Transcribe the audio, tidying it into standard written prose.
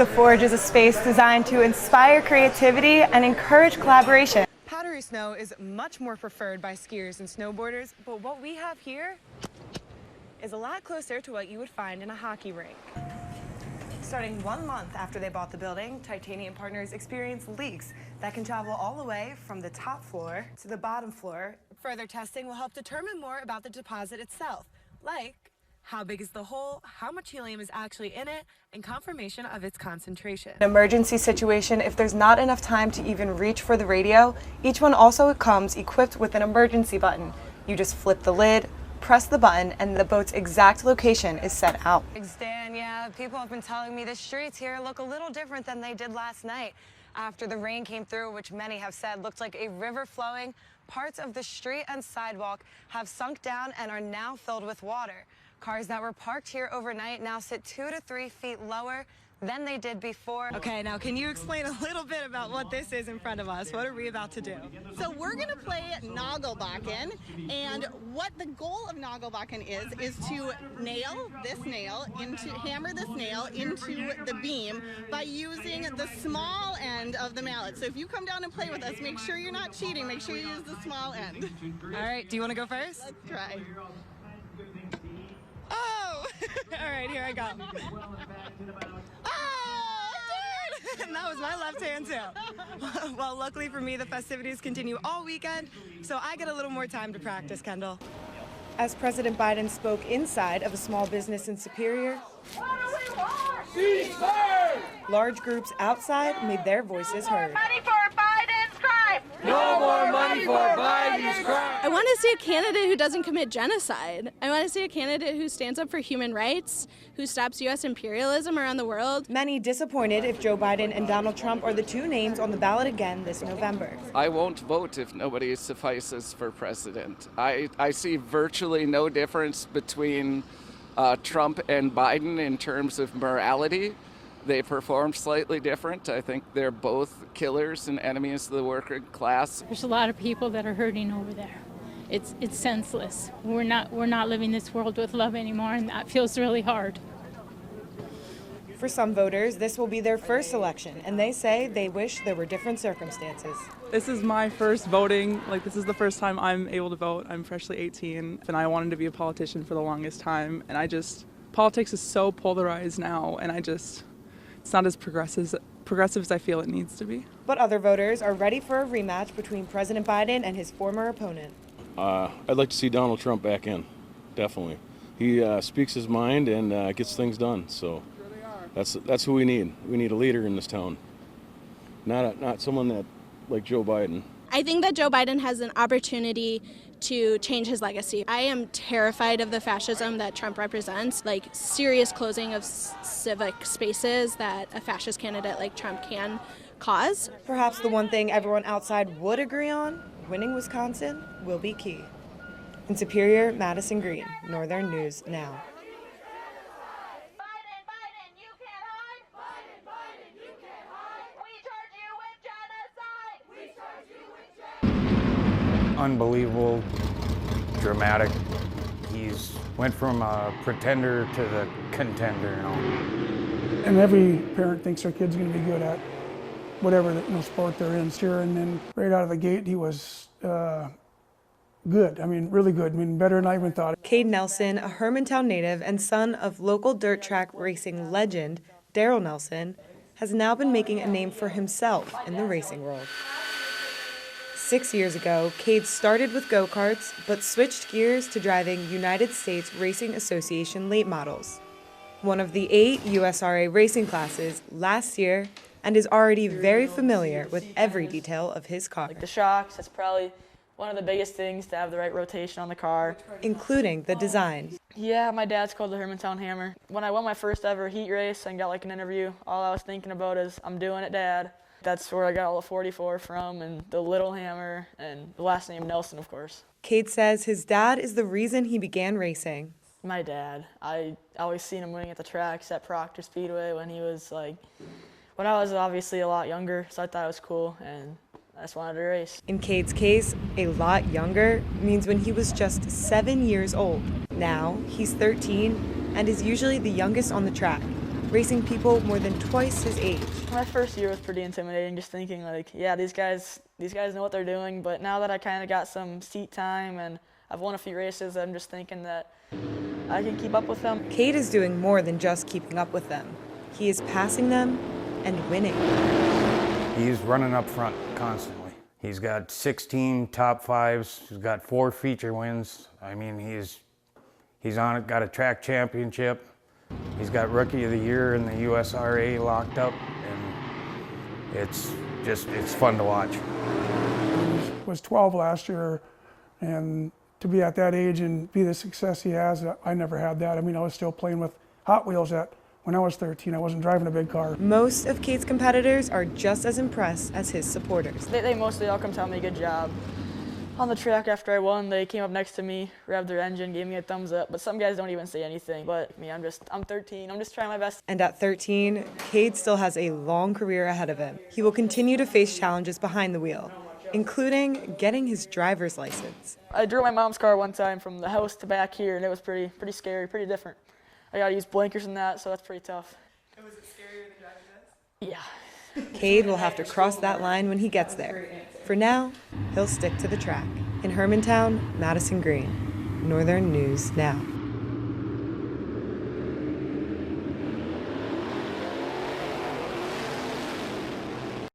The Forge is a space designed to inspire creativity and encourage collaboration. Powdery snow is much more preferred by skiers and snowboarders, but what we have here is a lot closer to what you would find in a hockey rink. Starting 1 month after they bought the building, Titanium Partners experienced leaks that can travel all the way from the top floor to the bottom floor. Further testing will help determine more about the deposit itself, like how big is the hole, how much helium is actually in it, and confirmation of its concentration. An emergency situation, if there's not enough time to even reach for the radio, each one also comes equipped with an emergency button. You just flip the lid, press the button, and the boat's exact location is set out. Dan, yeah, people have been telling me the streets here look a little different than they did last night. After the rain came through, which many have said looked like a river flowing, parts of the street and sidewalk have sunk down and are now filled with water. Cars that were parked here overnight now sit 2 to 3 feet lower than they did before. Okay, now can you explain a little bit about what this is in front of us? What are we about to do? So we're going to play Nagelbakken, and what the goal of Nagelbakken is to hammer this nail into the beam by using the small end of the mallet. So if you come down and play with us, make sure you're not cheating. Make sure you use the small end. All right, do you want to go first? Let's try. Oh! All right, here I go. Oh, I did! And that was my left hand too. Well, luckily for me, the festivities continue all weekend, so I get a little more time to practice, Kendall. As President Biden spoke inside of a small business in Superior, large groups outside made their voices heard. Money for Biden's crime! No more money for Biden's crime! I want to see a candidate who doesn't commit genocide. I want to see a candidate who stands up for human rights, who stops U.S. imperialism around the world. Many disappointed if Joe Biden and Donald Trump are the two names on the ballot again this November. I won't vote if nobody suffices for president. I see virtually no difference between Trump and Biden in terms of morality. They perform slightly different. I think they're both killers and enemies of the working class. There's a lot of people that are hurting over there. It's senseless. We're not living this world with love anymore, and that feels really hard. For some voters, this will be their first election, and they say they wish there were different circumstances. This is my first voting. This is the first time I'm able to vote. I'm freshly 18, and I wanted to be a politician for the longest time. And politics is so polarized now, and it's not as progressive as I feel it needs to be. But other voters are ready for a rematch between President Biden and his former opponent. I'd like to see Donald Trump back in, definitely. He speaks his mind and gets things done, so that's who we need. We need a leader in this town, not someone like Joe Biden. I think that Joe Biden has an opportunity to change his legacy. I am terrified of the fascism that Trump represents, serious closing of civic spaces that a fascist candidate like Trump can cause. Perhaps the one thing everyone outside would agree on, winning Wisconsin will be key. In Superior, Madison Green, Northern News Now. Unbelievable, dramatic. He's went from a pretender to the contender, And every parent thinks their kid's going to be good at whatever sport they're in. And then right out of the gate, he was good. Really good. Better than I even thought. Cade Nelson, a Hermantown native and son of local dirt track racing legend Daryl Nelson, has now been making a name for himself in the racing world. 6 years ago, Cade started with go-karts, but switched gears to driving United States Racing Association late models, one of the 8 USRA racing classes last year, and is already very familiar with every detail of his car. The shocks, that's probably one of the biggest things, to have the right rotation on the car. Including the design. Yeah, my dad's called the Hermantown Hammer. When I won my first ever heat race and got an interview, all I was thinking about is, I'm doing it, Dad. That's where I got all the 44 from, and the little hammer, and the last name Nelson, of course. Cade says his dad is the reason he began racing. My dad. I always seen him winning at the tracks at Proctor Speedway when when I was obviously a lot younger, so I thought it was cool, and I just wanted to race. In Cade's case, a lot younger means when he was just 7 years old. Now, he's 13 and is usually the youngest on the track. racing people more than twice his age. My first year was pretty intimidating, just thinking like, yeah, these guys know what they're doing. But now that I kind of got some seat time and I've won a few races, I'm just thinking that I can keep up with them. Cade is doing more than just keeping up with them. He is passing them and winning. He's running up front constantly. He's got 16 top fives. He's got 4 feature wins. I mean, he's got a track championship. He's got Rookie of the Year in the USRA locked up, and it's fun to watch. He was 12 last year, and to be at that age and be the success he has, I never had that. I mean, I was still playing with Hot Wheels when I was 13. I wasn't driving a big car. Most of Cade's competitors are just as impressed as his supporters. They mostly all come tell me good job. On the track after I won, they came up next to me, revved their engine, gave me a thumbs up, but some guys don't even say anything. But me, I'm 13, I'm just trying my best. And at 13, Cade still has a long career ahead of him. He will continue to face challenges behind the wheel, including getting his driver's license. I drove my mom's car one time from the house to back here, and it was pretty scary, pretty different. I gotta use blinkers and that, so that's pretty tough. And was it scarier than driving this? Yeah. Cade will have to cross that line when he gets there. For now, he'll stick to the track. In Hermantown, Madison Green, Northern News Now.